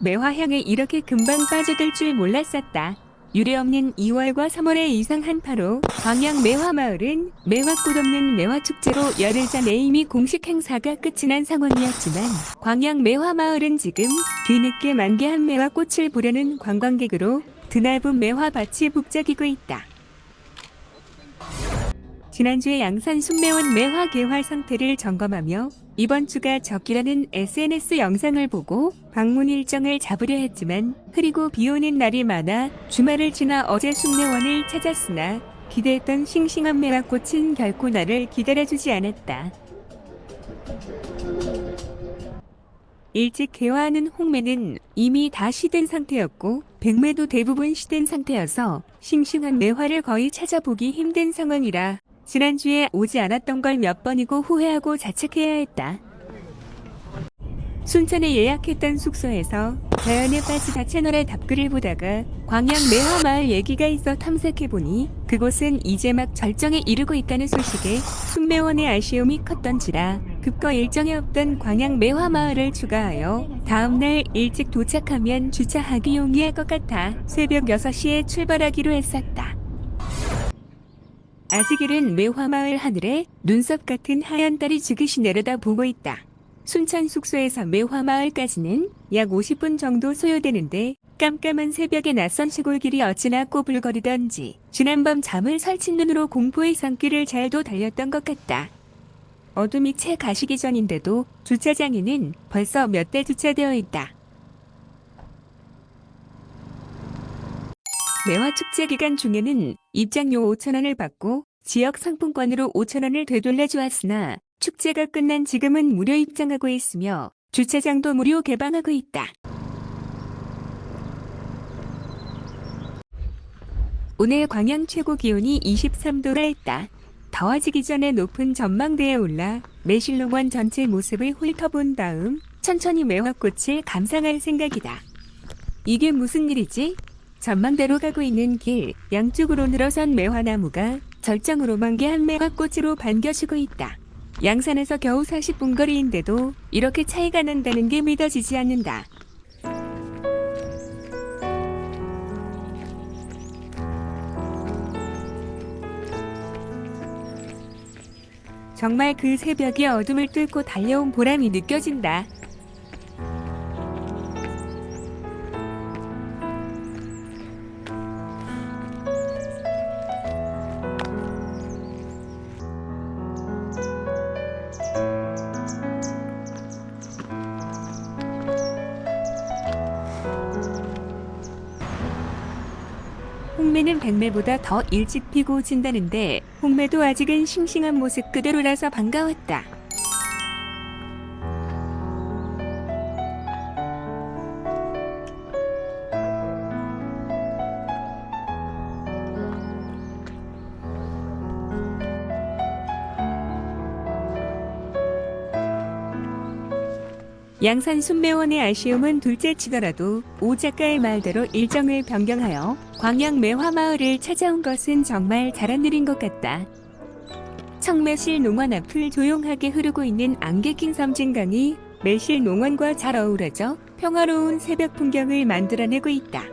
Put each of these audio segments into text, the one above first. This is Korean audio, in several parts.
매화향에 이렇게 금방 빠져들 줄 몰랐었다. 유례없는 2월과 3월의 이상 한파로 광양 매화마을은 매화꽃 없는 매화축제로 열흘 전에 이미 공식 행사가 끝이 난 상황이었지만 광양 매화마을은 지금 뒤늦게 만개한 매화꽃을 보려는 관광객으로 드넓은 매화밭이 북적이고 있다. 지난주에 양산 순매원 매화 개화 상태를 점검하며 이번 주가 적기라는 SNS 영상을 보고 방문 일정을 잡으려 했지만 흐리고 비 오는 날이 많아 주말을 지나 어제 순매원을 찾았으나 기대했던 싱싱한 매화꽃은 결코 나를 기다려주지 않았다. 일찍 개화하는 홍매는 이미 다 시든 상태였고 백매도 대부분 시든 상태여서 싱싱한 매화를 거의 찾아보기 힘든 상황이라 지난주에 오지 않았던 걸 몇 번이고 후회하고 자책해야 했다. 순천에 예약했던 숙소에서 자연에 빠지다 채널의 답글을 보다가 광양 매화마을 얘기가 있어 탐색해보니 그곳은 이제 막 절정에 이르고 있다는 소식에 순매원의 아쉬움이 컸던지라 급거 일정에 없던 광양 매화마을을 추가하여 다음날 일찍 도착하면 주차하기 용이할 것 같아 새벽 6시에 출발하기로 했었다. 아직 이른 매화마을 하늘에 눈썹 같은 하얀 달이 지그시 내려다보고 있다. 순천 숙소에서 매화마을까지는 약 50분 정도 소요되는데 깜깜한 새벽에 낯선 시골길이 어찌나 꼬불거리던지 지난밤 잠을 설친 눈으로 공포의 산길을 잘도 달렸던 것 같다. 어둠이 채 가시기 전인데도 주차장에는 벌써 몇 대 주차되어 있다. 매화축제 기간 중에는 입장료 5,000원을 받고 지역 상품권으로 5,000원을 되돌려 주었으나 축제가 끝난 지금은 무료 입장하고 있으며 주차장도 무료 개방하고 있다. 오늘 광양 최고 기온이 23도라 했다. 더워지기 전에 높은 전망대에 올라 매실농원 전체 모습을 훑어본 다음 천천히 매화꽃을 감상할 생각이다. 이게 무슨 일이지? 전망대로 가고 있는 길 양쪽으로 늘어선 매화나무가 절정으로 만개한 매화꽃으로 반겨주고 있다. 양산에서 겨우 40분 거리인데도 이렇게 차이가 난다는 게 믿어지지 않는다. 정말 그 새벽이 어둠을 뚫고 달려온 보람이 느껴진다. 홍매는 백매보다 더 일찍 피고 진다는데 홍매도 아직은 싱싱한 모습 그대로라서 반가웠다. 양산 순매원의 아쉬움은 둘째치더라도 오 작가의 말대로 일정을 변경하여 광양 매화마을을 찾아온 것은 정말 잘한 일인 것 같다. 청매실 농원 앞을 조용하게 흐르고 있는 안개 낀 섬진강이 매실 농원과 잘 어우러져 평화로운 새벽 풍경을 만들어내고 있다.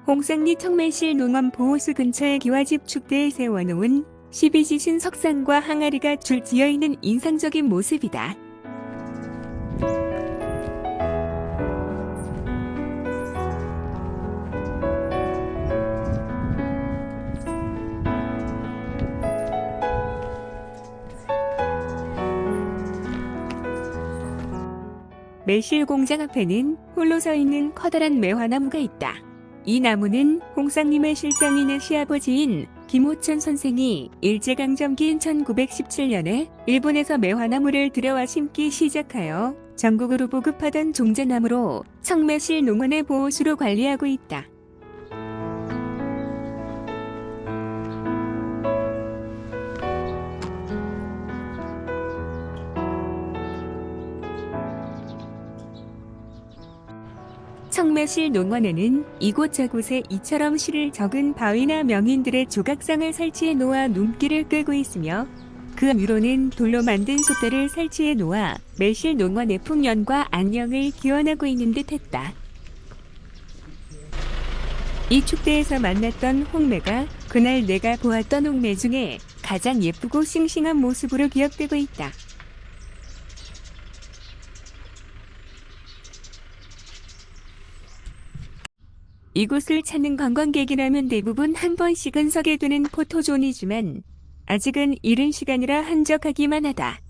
홍상리 청매실 농원 보호수 근처의 기와집 축대에 세워놓은 12지신 석상과 항아리가 줄 지어있는 인상적인 모습이다. 매실 공장 앞에는 홀로 서 있는 커다란 매화나무가 있다. 이 나무는 홍상림의 실장인의 시아버지인 김호천 선생이 일제강점기인 1917년에 일본에서 매화나무를 들여와 심기 시작하여 전국으로 보급하던 종자나무로 청매실 농원의 보호수로 관리하고 있다. 성매실 농원에는 이곳저곳에 이처럼 시를 적은 바위나 명인들의 조각상을 설치해 놓아 눈길을 끌고 있으며 그 위로는 돌로 만든 솥대를 설치해 놓아 매실 농원의 풍년과 안녕을 기원하고 있는 듯했다. 이 축대에서 만났던 홍매가 그날 내가 보았던 홍매 중에 가장 예쁘고 싱싱한 모습으로 기억되고 있다. 이곳을 찾는 관광객이라면 대부분 한 번씩은 서게 되는 포토존이지만 아직은 이른 시간이라 한적하기만 하다.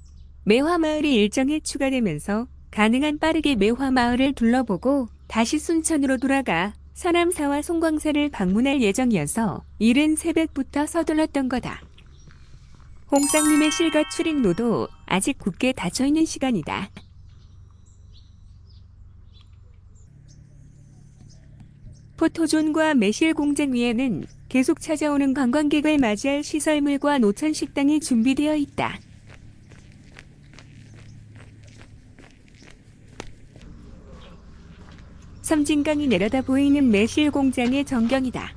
매화마을이 일정에 추가되면서 가능한 빠르게 매화마을을 둘러보고 다시 순천으로 돌아가 서남사와 송광사를 방문할 예정이어서 이른 새벽부터 서둘렀던 거다. 홍상님의 실과 출입로도 아직 굳게 닫혀있는 시간이다. 포토존과 매실 공장 위에는 계속 찾아오는 관광객을 맞이할 시설물과 노천 식당이 준비되어 있다. 섬진강이 내려다 보이는 매실 공장의 전경이다.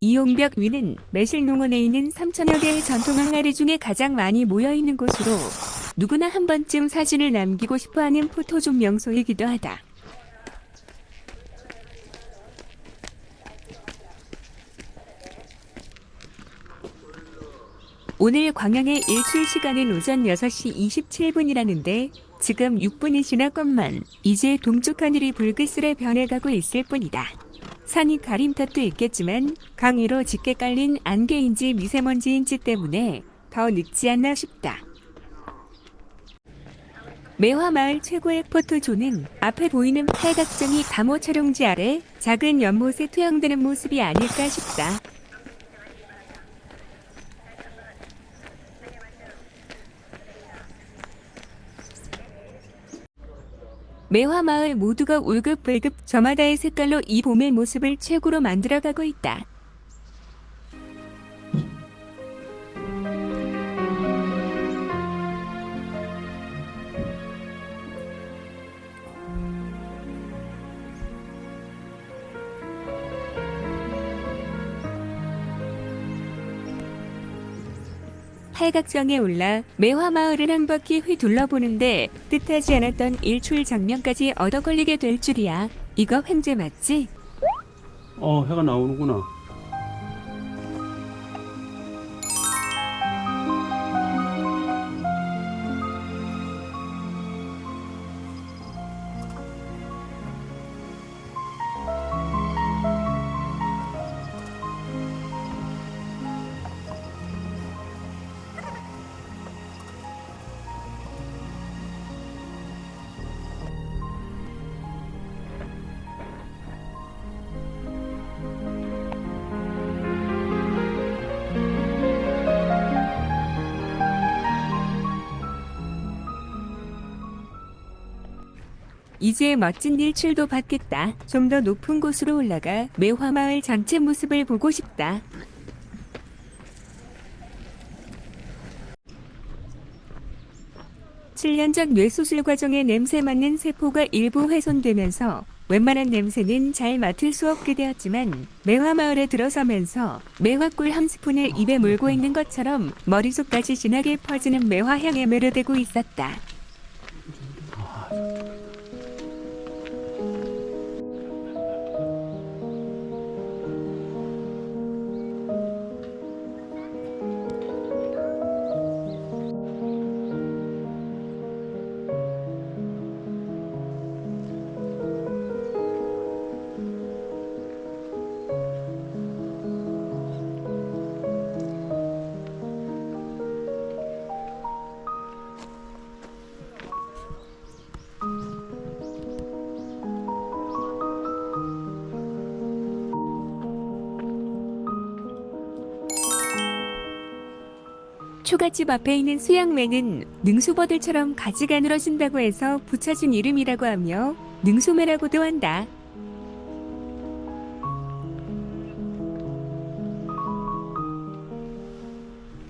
이용벽 위는 매실 농원에 있는 3,000여 개의 전통 항아리 중에 가장 많이 모여있는 곳으로 누구나 한 번쯤 사진을 남기고 싶어하는 포토존 명소이기도 하다. 오늘 광양의 일출 시간은 오전 6시 27분이라는데 지금 6분이 지났건만 이제 동쪽 하늘이 붉은슬에 변해가고 있을 뿐이다. 산이 가림 탓도 있겠지만 강 위로 짙게 깔린 안개인지 미세먼지인지 때문에 더 늙지 않나 싶다. 매화마을 최고의 포토존은 앞에 보이는 팔각정이 감호 촬영지 아래 작은 연못에 투영되는 모습이 아닐까 싶다. 매화마을 모두가 울긋불긋 저마다의 색깔로 이 봄의 모습을 최고로 만들어가고 있다. 팔각정에 올라 매화마을을 한 바퀴 휘둘러보는데 뜻하지 않았던 일출 장면까지 얻어 걸리게 될 줄이야. 이거 횡재 맞지? 해가 나오는구나. 이제 멋진 일출도 받겠다. 좀 더 높은 곳으로 올라가 매화마을 전체 모습을 보고 싶다. (7년) 전 뇌수술 과정에 냄새 맡는 세포가 일부 훼손되면서 웬만한 냄새는 잘 맡을 수 없게 되었지만 매화마을에 들어서면서 매화꿀 한 스푼을 입에 물고 있는 것처럼 머릿속까지 진하게 퍼지는 매화향에 매료되고 있었다. 초가집 앞에 있는 수양매는 능수버들처럼 가지가 늘어진다고 해서 붙여진 이름이라고 하며 능수매라고도 한다.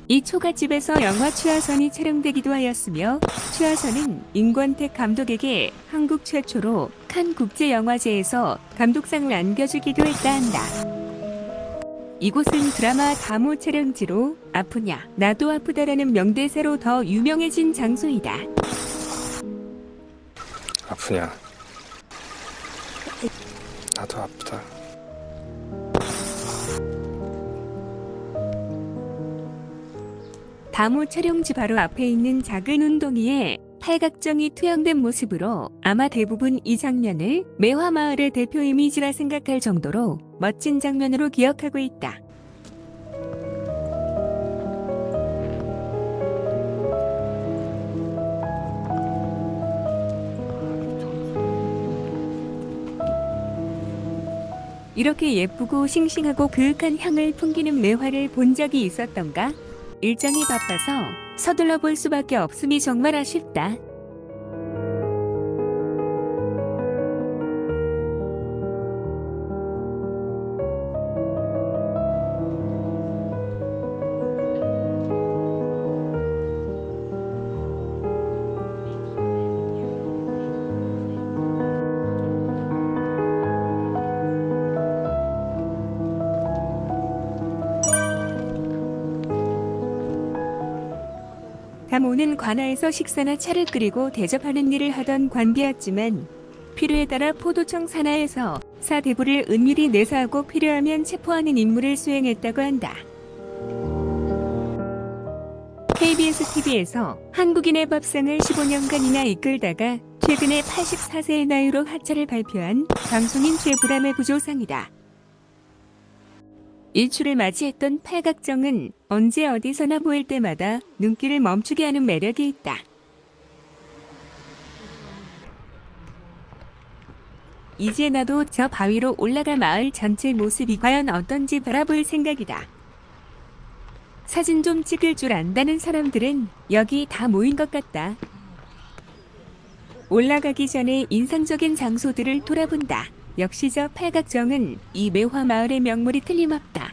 이 초가집에서 영화 추하선이 촬영되기도 하였으며 추하선은 임권택 감독에게 한국 최초로 칸 국제영화제에서 감독상을 안겨주기도 했다 한다. 이곳은 드라마 다모 촬영지로 아프냐 나도 아프다라는 명대사로 더 유명해진 장소이다. 아프냐? 나도 아프다. 다모 촬영지 바로 앞에 있는 작은 운동이에 팔각정이 투영된 모습으로 아마 대부분 이 장면을 매화마을의 대표 이미지라 생각할 정도로 멋진 장면으로 기억하고 있다. 이렇게 예쁘고 싱싱하고 그윽한 향을 풍기는 매화를 본 적이 있었던가? 일정이 바빠서 서둘러 볼 수밖에 없음이 정말 아쉽다. 다모는 관아에서 식사나 차를 끓이고 대접하는 일을 하던 관비였지만 필요에 따라 포도청 산하에서 사대부를 은밀히 내사하고 필요하면 체포하는 임무를 수행했다고 한다. KBS TV에서 한국인의 밥상을 15년간이나 이끌다가 최근에 84세의 나이로 하차를 발표한 방송인 최불암의 부조상이다. 일출을 맞이했던 팔각정은 언제 어디서나 보일 때마다 눈길을 멈추게 하는 매력이 있다. 이제 나도 저 바위로 올라가 마을 전체 모습이 과연 어떤지 바라볼 생각이다. 사진 좀 찍을 줄 안다는 사람들은 여기 다 모인 것 같다. 올라가기 전에 인상적인 장소들을 돌아본다. 역시 저 팔각정은 이 매화 마을의 명물이 틀림없다.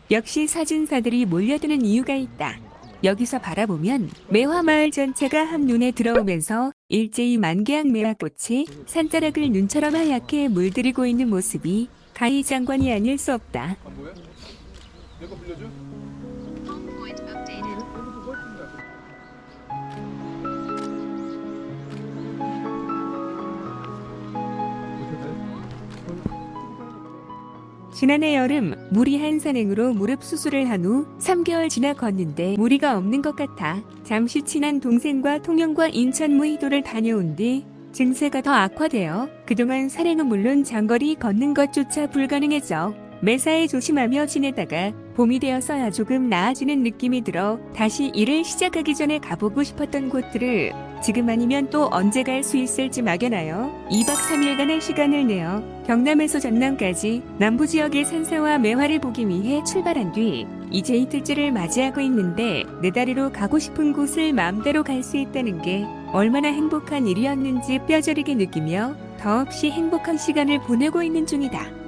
역시 사진사들이 몰려드는 이유가 있다. 여기서 바라보면 매화 마을 전체가 한눈에 들어오면서 일제히 만개한 매화꽃이 산자락을 눈처럼 하얗게 물들이고 있는 모습이 가히장관이 아닐 수 없다. 내거 빌려줘? 지난해 여름 무리한 산행으로 무릎 수술을 한 후 3개월 지나 걷는데 무리가 없는 것 같아 잠시 친한 동생과 통영과 인천 무의도를 다녀온 뒤 증세가 더 악화되어 그동안 산행은 물론 장거리 걷는 것조차 불가능해져 매사에 조심하며 지내다가 봄이 되어서야 조금 나아지는 느낌이 들어 다시 일을 시작하기 전에 가보고 싶었던 곳들을 지금 아니면 또 언제 갈 수 있을지 막연하여 2박 3일간의 시간을 내어 경남에서 전남까지 남부지역의 산사와 매화를 보기 위해 출발한 뒤 이제 이틀째를 맞이하고 있는데 내 다리로 가고 싶은 곳을 마음대로 갈 수 있다는 게 얼마나 행복한 일이었는지 뼈저리게 느끼며 더없이 행복한 시간을 보내고 있는 중이다.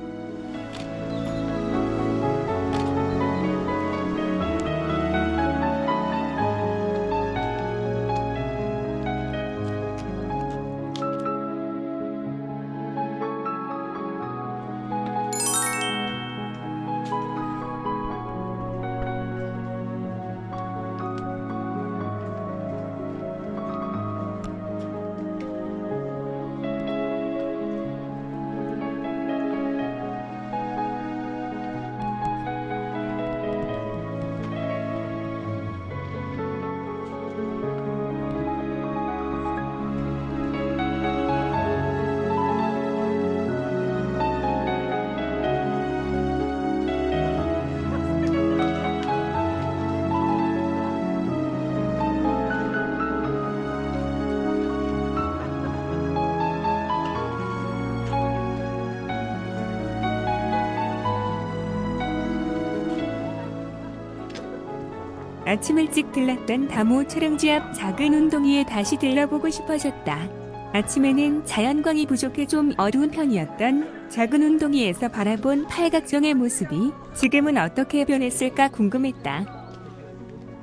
아침 일찍 들렀던 다모 촬영지 앞 작은 운동이에 다시 들러보고 싶어졌다. 아침에는 자연광이 부족해 좀 어두운 편이었던 작은 운동이에서 바라본 팔각정의 모습이 지금은 어떻게 변했을까 궁금했다.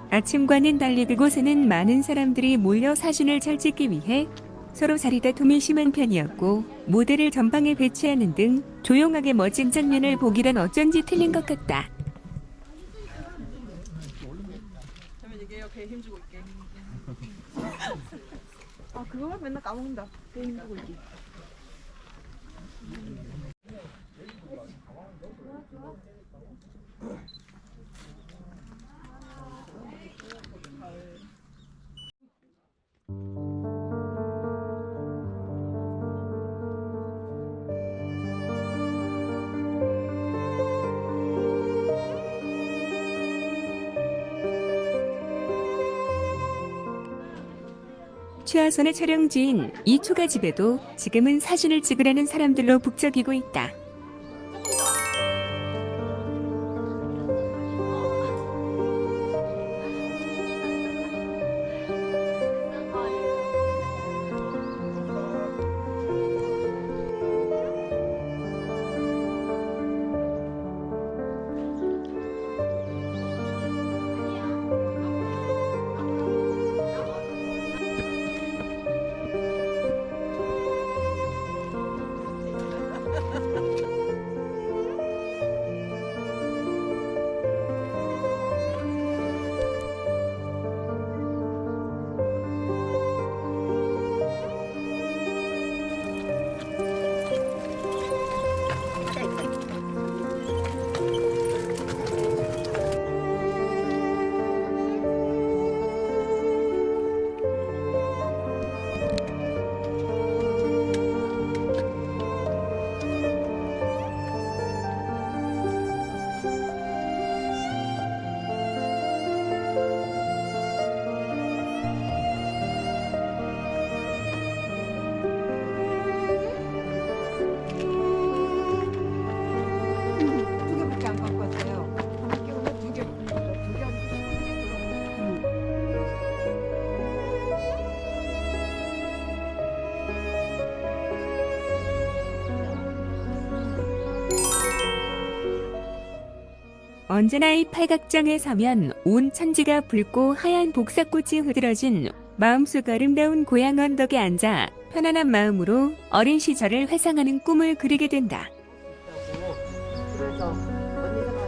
아침과는 달리 그곳에는 많은 사람들이 몰려 사진을 잘 찍기 위해 서로 자리다툼이 심한 편이었고 모델을 전방에 배치하는 등 조용하게 멋진 장면을 보기란 어쩐지 틀린 것 같다. 아 그거만 맨날 까먹는다. 배 힘주고 있기. 최하선의 촬영지인 이 초가집에도 지금은 사진을 찍으려는 사람들로 북적이고 있다. 두 개밖에 안 갖고 왔어요. 함께 오늘 두 개. 두개 언제나 이 팔각정에 서면 온 천지가 붉고 하얀 복사꽃이 흐드러진 마음속 아름다운 고향 언덕에 앉아 편안한 마음으로 어린 시절을 회상하는 꿈을 그리게 된다. 그래서 언니가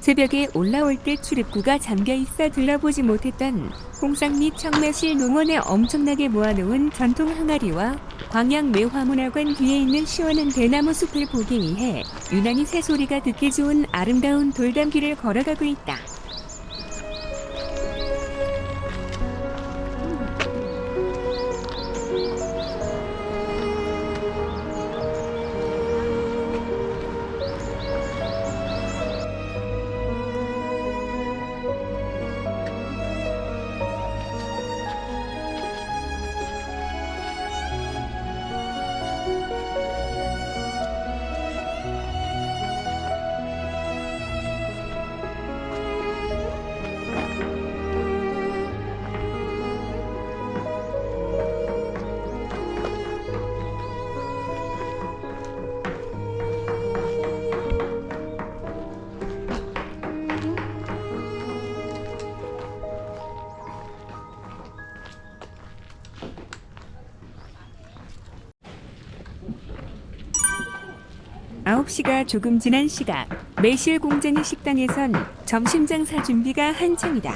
새벽에 올라올 때 출입구가 잠겨있어 둘러보지 못했던 홍상 및 청매실 농원에 엄청나게 모아놓은 전통 항아리와 광양 매화문화관 뒤에 있는 시원한 대나무 숲을 보기 위해 유난히 새소리가 듣기 좋은 아름다운 돌담길을 걸어가고 있다. 아홉 시가 조금 지난 시각, 매실 공장의 식당에선 점심 장사 준비가 한창이다.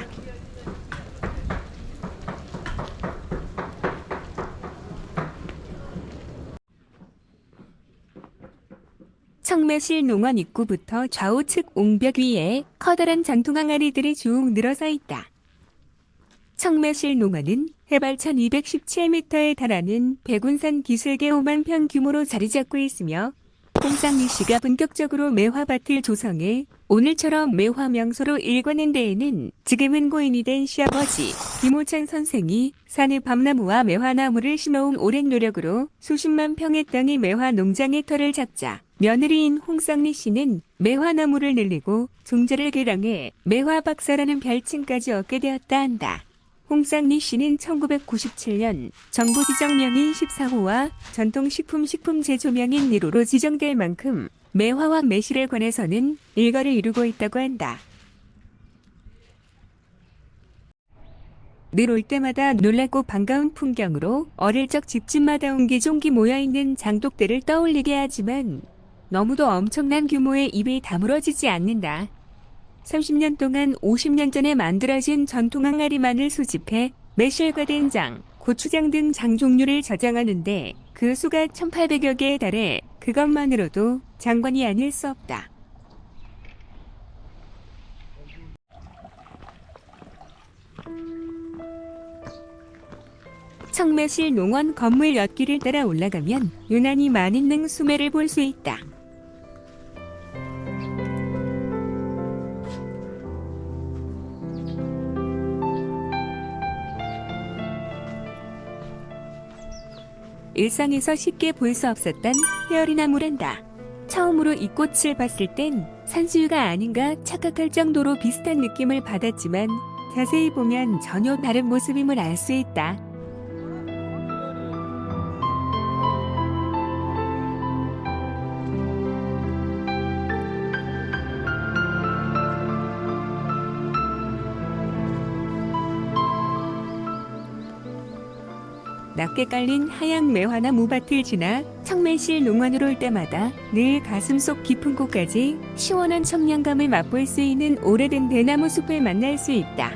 청매실 농원 입구부터 좌우측 옹벽 위에 커다란 전통 항아리들이 쭉 늘어서 있다. 청매실 농원은 해발 1217m에 달하는 백운산 기슭의 5만 평 규모로 자리 잡고 있으며 홍상리 씨가 본격적으로 매화밭을 조성해 오늘처럼 매화 명소로 일궈낸 데에는 지금은 고인이 된 시아버지 김호찬 선생이 산의 밤나무와 매화나무를 심어온 오랜 노력으로 수십만 평의 땅의 매화 농장의 터를 잡자 며느리인 홍상리 씨는 매화나무를 늘리고 종자를 개량해 매화 박사라는 별칭까지 얻게 되었다 한다. 홍상리 씨는 1997년 정부 지정명인 14호와 전통식품 제조명인 1호로 지정될 만큼 매화와 매실에 관해서는 일거를 이루고 있다고 한다. 늘 올 때마다 놀랍고 반가운 풍경으로 어릴 적 집집마다 옹기종기 모여있는 장독대를 떠올리게 하지만 너무도 엄청난 규모의 입에 다물어지지 않는다. 30년 동안 50년 전에 만들어진 전통 항아리만을 수집해 매실과 된장, 고추장 등 장 종류를 저장하는데 그 수가 1800여 개에 달해 그것만으로도 장관이 아닐 수 없다. 청매실 농원 건물 엿길을 따라 올라가면 유난히 많은 수매를 볼 수 있다. 일상에서 쉽게 볼 수 없었던 헤어리나무란다. 처음으로 이 꽃을 봤을 땐 산수유가 아닌가 착각할 정도로 비슷한 느낌을 받았지만 자세히 보면 전혀 다른 모습임을 알 수 있다. 낮게 깔린 하양 매화나 무밭을 지나 청매실 농원으로 올 때마다 늘 가슴속 깊은 곳까지 시원한 청량감을 맛볼 수 있는 오래된 대나무 숲을 만날 수 있다.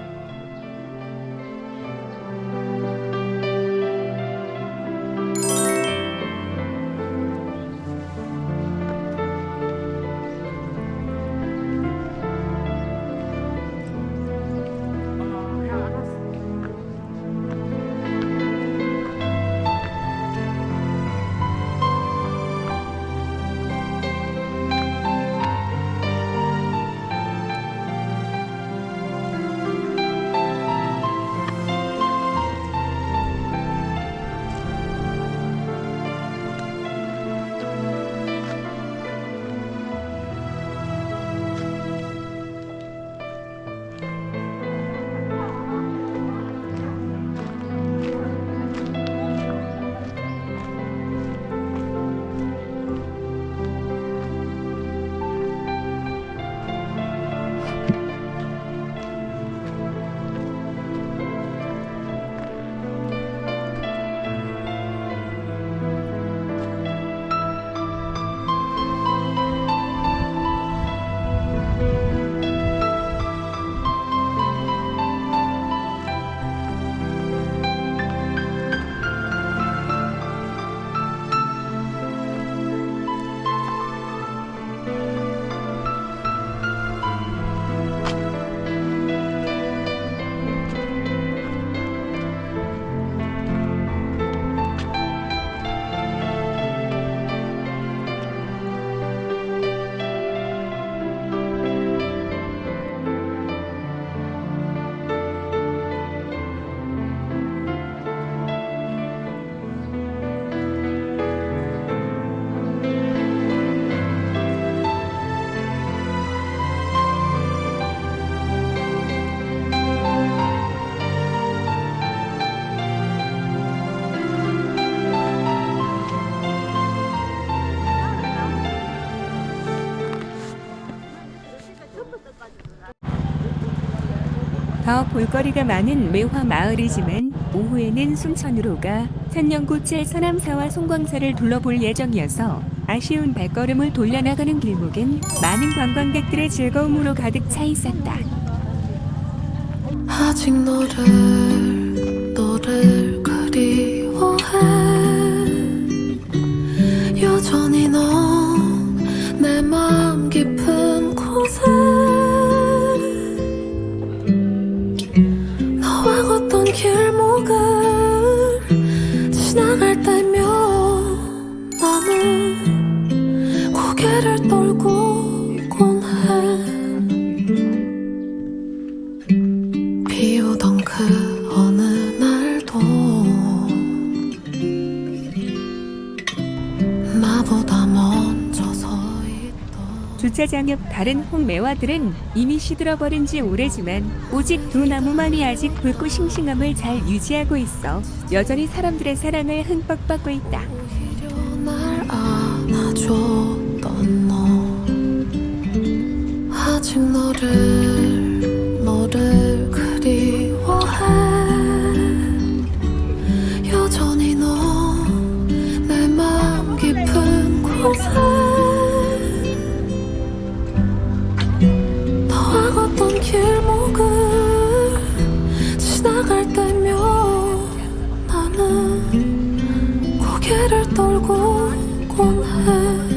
더 볼거리가 많은 매화 마을이지만 오후에는 순천으로 가 천년고체 서남사와 송광사를 둘러볼 예정이어서 아쉬운 발걸음을 돌려나가는 길목엔 많은 관광객들의 즐거움으로 가득 차 있었다. 아직 너를 그리워해. 여전히 넌 내 마음 깊은 곳에 너와 걷던 길목을 지나갈 때면 나는 주차장 옆 다른 홍매화들은 이미 시들어버린 지 오래지만 오직 두 나무만이 아직 붉고 싱싱함을 잘 유지하고 있어 여전히 사람들의 사랑을 흠뻑 받고 있다. 오히려 날 안아줬던 너 아직 너를 그리워해 여전히 너 내 마음 깊은 곳에 너와 걷던 길목을 지나갈 때면 나는 고개를 떨고곤 해